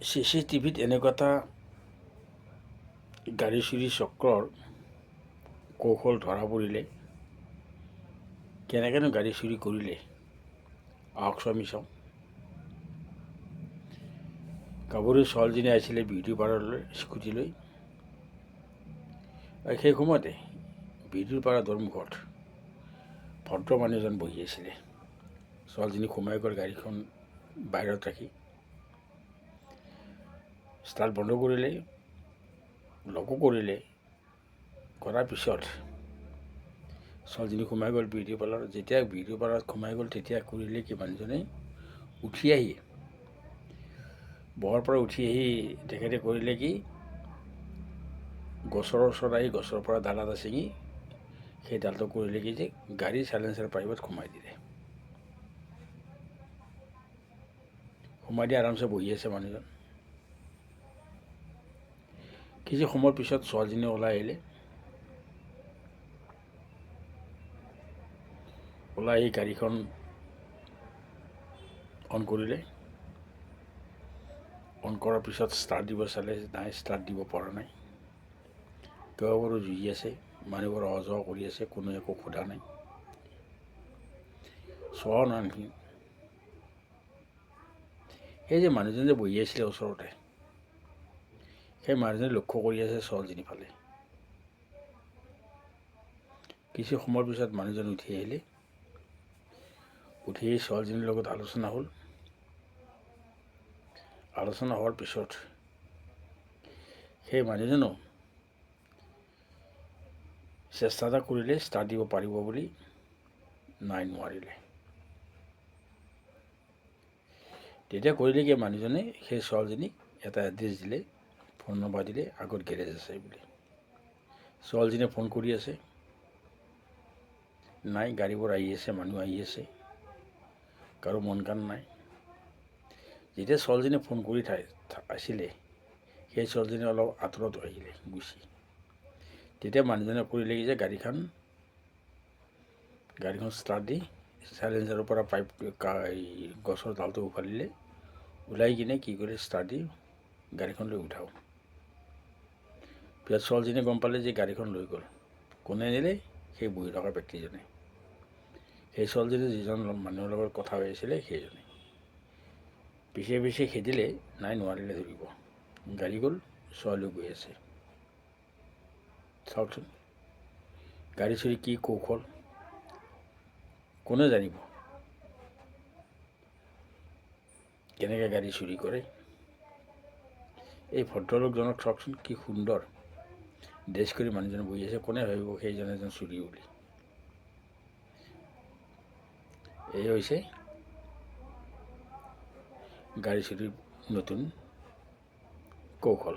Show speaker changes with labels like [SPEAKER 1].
[SPEAKER 1] CCTVত এনেকুৱা এটা গাড়ী চুৰি চক্ৰৰ কৌশল ধৰা পৰিলে। কেনেকৈনো গাড়ী চুৰি কৰিলে আহকচোন আমি চাওঁ। গাভৰু ছোৱালীজনী আহিছিলে বিউটি পাৰ্লাৰলৈ স্কুটি লৈ, আৰু সেই সময়তে বিউটি পাৰ্লাৰ দুৱাৰমুখত ভদ্ৰ মানুহ এজন বহি আছিলে। ছোৱালীজনী সোমাই গ'ল গাড়ীখন বাহিৰত ৰাখি, ষ্টাৰ্ট বন্ধ কৰিলে, লকো কৰিলে। কৰাৰ পিছত ছোৱালীজনী সোমাই গ'ল বিউটি পাৰ্লাৰত। যেতিয়া বিউটি পাৰ্লাৰত সোমাই গ'ল তেতিয়া কৰিলে কি, মানুহজনে উঠি আহি বহাৰ পৰা উঠি আহি তেখেতে কৰিলে কি, গছৰ ওচৰত আহি গছৰ পৰা ডাল এটা ছিঙি সেই ডালটো কৰিলে কি যে গাড়ীৰ চাইলেঞ্চাৰ পাইপত সোমাই দিলে। সোমাই দি আৰামছে বহি আছে মানুহজন। কিছু সময়ৰ পিছত ছোৱালীজনী ওলাই আহিলে। ওলাই আহি গাড়ীখন অন কৰিলে। অন কৰাৰ পিছত ষ্টাৰ্ট দিব চালে, নাই ষ্টাৰ্ট দিব পৰা নাই। কেইবাবাৰো জুই আছে, মানুহবোৰ অহা যোৱা কৰি আছে, কোনো একো সোধা নাই, চোৱাও নাই নেকি। সেই যে মানুহজন যে বহি আছিলে ওচৰতে, সেই মানুহজনে লক্ষ্য কৰি আছে ছোৱালীজনীৰ ফালে। কিছু সময়ৰ পিছত মানুহজন উঠি আহিলে। উঠি আহি ছোৱালীজনীৰ লগত আলোচনা হ'ল। আলোচনা হোৱাৰ পিছত সেই মানুহজনো চেষ্টা এটা কৰিলে ষ্টাৰ্ট দিব পাৰিব বুলি, নাই নোৱাৰিলে। তেতিয়া কৰিলে কি, মানুহজনে সেই ছোৱালীজনীক এটা এড্ৰেছ দিলে, ফোন নম্বৰ দিলে, আগত গেৰেজ আছে বুলি। ছোৱালীজনীয়ে ফোন কৰি আছে, নাই গাড়ীবোৰ আহি আছে, মানুহ আহি আছে, কাৰো মন কাণ নাই। যেতিয়া ছোৱালীজনীয়ে ফোন কৰি আছিলে, সেই ছোৱালীজনী অলপ আঁতৰত আহিলে গুচি। তেতিয়া মানুহজনে কৰিলে কি যে গাড়ীখন ষ্টাৰ্ট দি চাইলেঞ্চাৰৰ পৰা পাইপ গছৰ ডালটো উঘালিলে। ওলাই কিনে কি কৰিলে, ষ্টাৰ্ট দি গাড়ীখন লৈ উঠাওঁ। পিছত ছোৱালীজনীয়ে গম পালে যে গাড়ীখন লৈ গ'ল। কোনে নিলে? সেই বহি থকা ব্যক্তিজনে। সেই ছোৱালীজনী যিজন মানুহৰ লগত কথা হৈ আছিলে সেইজনে। পিছে পিছে খেদিলে, নাই নোৱাৰিলে ধৰিব। গাড়ী গ'ল, ছোৱালীও গৈ আছে। চাওকচোন গাড়ী চুৰি কি কৌশল, কোনে জানিব কেনেকৈ গাড়ী চুৰি কৰে। এই ভদ্ৰলোকজনক চাওকচোন, কি সুন্দৰ ড্ৰেছ কৰি মানুহজন বহি আছে। কোনে ভাবিব সেইজন এজন চুৰি বুলি। এই হৈছে গাড়ী চুৰিৰ নতুন কৌশল।